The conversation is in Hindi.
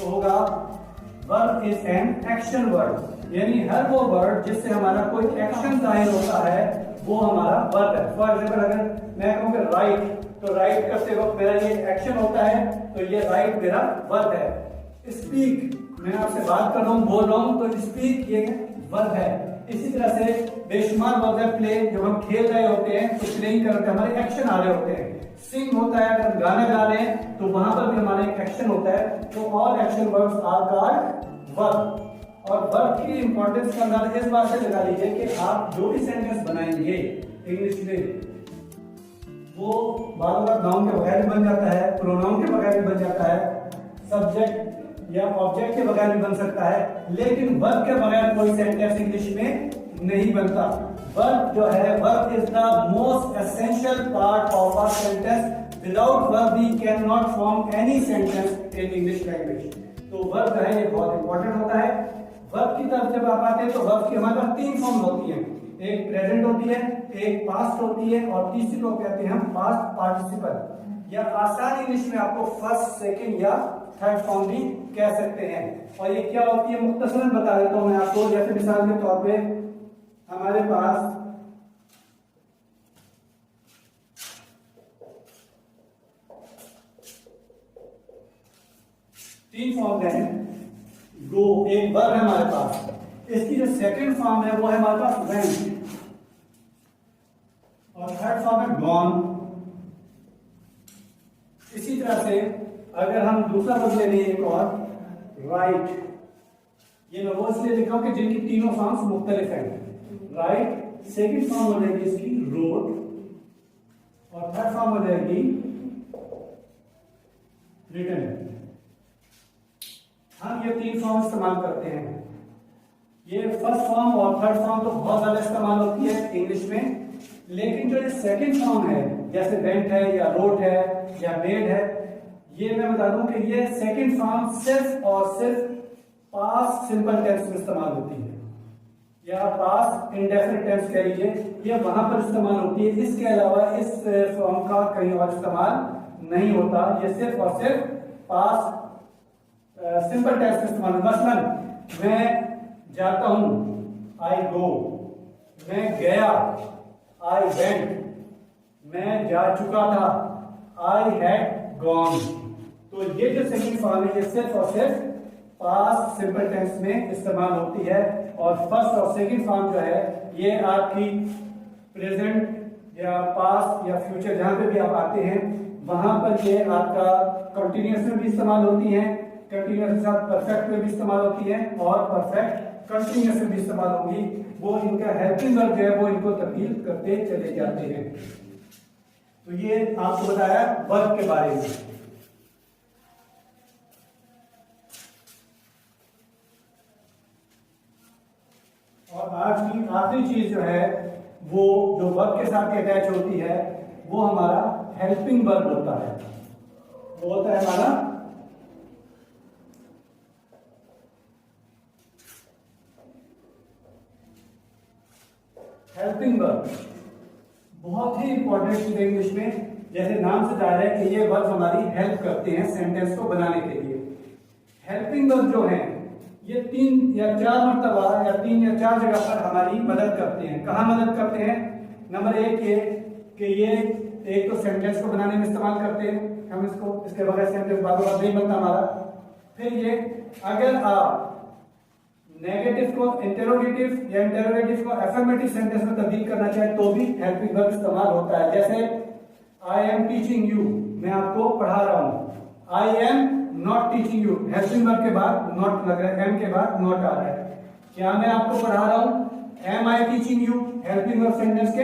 तो होगा verb is an action word, यानी हर वो वर्ड जिससे हमारा कोई एक्शन जाहिर होता है वो हमारा वर्ब है। फॉर एग्जाम्पल अगर मैं कहूँ कि राइट, तो राइट करते वक्त मेरा ये एक्शन होता है, तो ये राइट मेरा वर्ब है। स्पीक, मैं आपसे बात कर रहा हूँ, बोल रहा हूँ, तो स्पीक ये वर्ब है। इसी तरह से बेशुमार वर्ब है। प्ले, जब हम खेल रहे होते हैं तो प्लेइंग करते हैं, हमारे एक्शन आ रहे होते हैं। सिंग होता है, अगर हम गाना गा रहे हैं तो वहां पर भी हमारा एक एक्शन होता है। तो all action verbs are called verb. और वर्ब की इंपॉर्टेंस का अंदाजा इस बात से लगा लीजिए कि आप जो भी सेंटेंस बनाएंगे इंग्लिश में, वो बार बार नाउन के बगैर भी बन जाता है, प्रोनाउन के बगैर भी बन जाता है, सब्जेक्ट या ऑब्जेक्ट के बगैर भी बन सकता है, लेकिन वर्ब के बगैर कोई सेंटेंस इंग्लिश में नहीं बनता। वर्ब जो है, verb is the most essential part of a sentence. Without verb we cannot form any sentence in English language. तो वर्ब जो है ये बहुत इंपॉर्टेंट होता है। वर्ब की तरफ जब आप आते हैं तो वर्ब की हमारे पास 3 फॉर्म होती है। एक प्रेजेंट होती है, एक पास्ट होती है, और तीसरी को कहते हैं हम पास्ट पार्टिसिपल, या आसान इंग्लिश में आपको फर्स्ट, सेकंड या थर्ड फॉर्म भी कह सकते हैं। और ये क्या होती है मुख्तसरन बता देता हूं मैं आपको। जैसे मिसाल के तौर पे हमारे पास तीन फॉर्म है। गो एक वर्ब है हमारे पास, इसकी जो सेकंड फॉर्म है वो है हमारे पास वेंट, और थर्ड फॉर्म है गॉन। इसी तरह से अगर हम दूसरा वर्ब ले लें एक और, राइट, ये मैं वो इसलिए लिखा हूं कि जिनकी तीनों फॉर्म्स मुख्तलिफ हैं। राइट, सेकंड फॉर्म हो जाएगी इसकी रोड, और थर्ड फॉर्म हो जाएगी रिटन। हम ये 3 फॉर्म इस्तेमाल करते हैं। ये फर्स्ट फॉर्म और थर्ड फॉर्म तो बहुत ज्यादा इस्तेमाल होती है इंग्लिश में, लेकिन जो ये सेकंड फॉर्म है, जैसे वेंट है या रोड है या मेड है, ये मैं बता दूं कि ये सेकंड फॉर्म सिर्फ और सिर्फ पास्ट सिंपल टेंस में इस्तेमाल होती है, या पास्ट इंडेफिनिट टेंस कह लीजिए, ये वहां पर इस्तेमाल होती है। इसके अलावा इस फॉर्म का कहीं और इस्तेमाल नहीं होता। ये सिर्फ और सिर्फ पास्ट सिंपल टेंस में इस्तेमाल। मसलन मैं जाता हूं, आई गो, मैं गया, आई वेंट, मैं जा चुका था, आई हैड गॉन। तो ये जो सेकंड फॉर्म है ये सिर्फ और सिर्फ पास्ट सिंपल टेंस में इस्तेमाल होती है, और फर्स्ट और सेकंड फॉर्म जो है ये आपकी प्रेजेंट या पास्ट या फ्यूचर जहां पे भी आप आते हैं वहां पर ये आपका कंटिन्यूअस में भी इस्तेमाल होती है, कंटिन्यूअस के साथ परफेक्ट में भी इस्तेमाल होती है, और परफेक्ट कंटिन्यूअस में भी इस्तेमाल होगी। वो इनका हेल्पिंग वर्ब जो है वो इनको तब्दील करते चले जाते हैं। तो ये आपको बताया वर्ब के बारे में। और आज की आखिरी चीज जो है वो जो वर्ब के साथ अटैच होती है वो हमारा हेल्पिंग वर्ब होता है। वो होता है हमारा हेल्पिंग वर्ब। बहुत ही इंपॉर्टेंट चीज है इंग्लिश में, जैसे नाम से जाहिर है कि ये वर्ब हमारी हेल्प करते हैं सेंटेंस को बनाने के लिए। हेल्पिंग वर्ब जो है ये 3 या 4 मरतबा या 3 या 4 जगह पर हमारी मदद करते हैं। कहाँ मदद करते हैं? नंबर 1 ये कि ये एक तो सेंटेंस को बनाने में इस्तेमाल करते हैं हम इसको, इसके बगैर सेंटेंस बातों बात नहीं बनता हमारा। फिर ये अगर आप नेगेटिव को इंटेरोगेटिव या इंटेरोगेटिव को अफर्मेटिव सेंटेंस में तब्दील करना चाहे तो भी हेल्पिंग वर्ब इस्तेमाल होता है। जैसे आई एम टीचिंग यू, मैं आपको पढ़ा रहा हूं। I am not teaching you, helping verb के बाद नॉट लग रहा है, एम के बाद नॉट आ रहा है। क्या मैं आपको पढ़ा रहा हूं? Am I teaching you, helping verb sentence के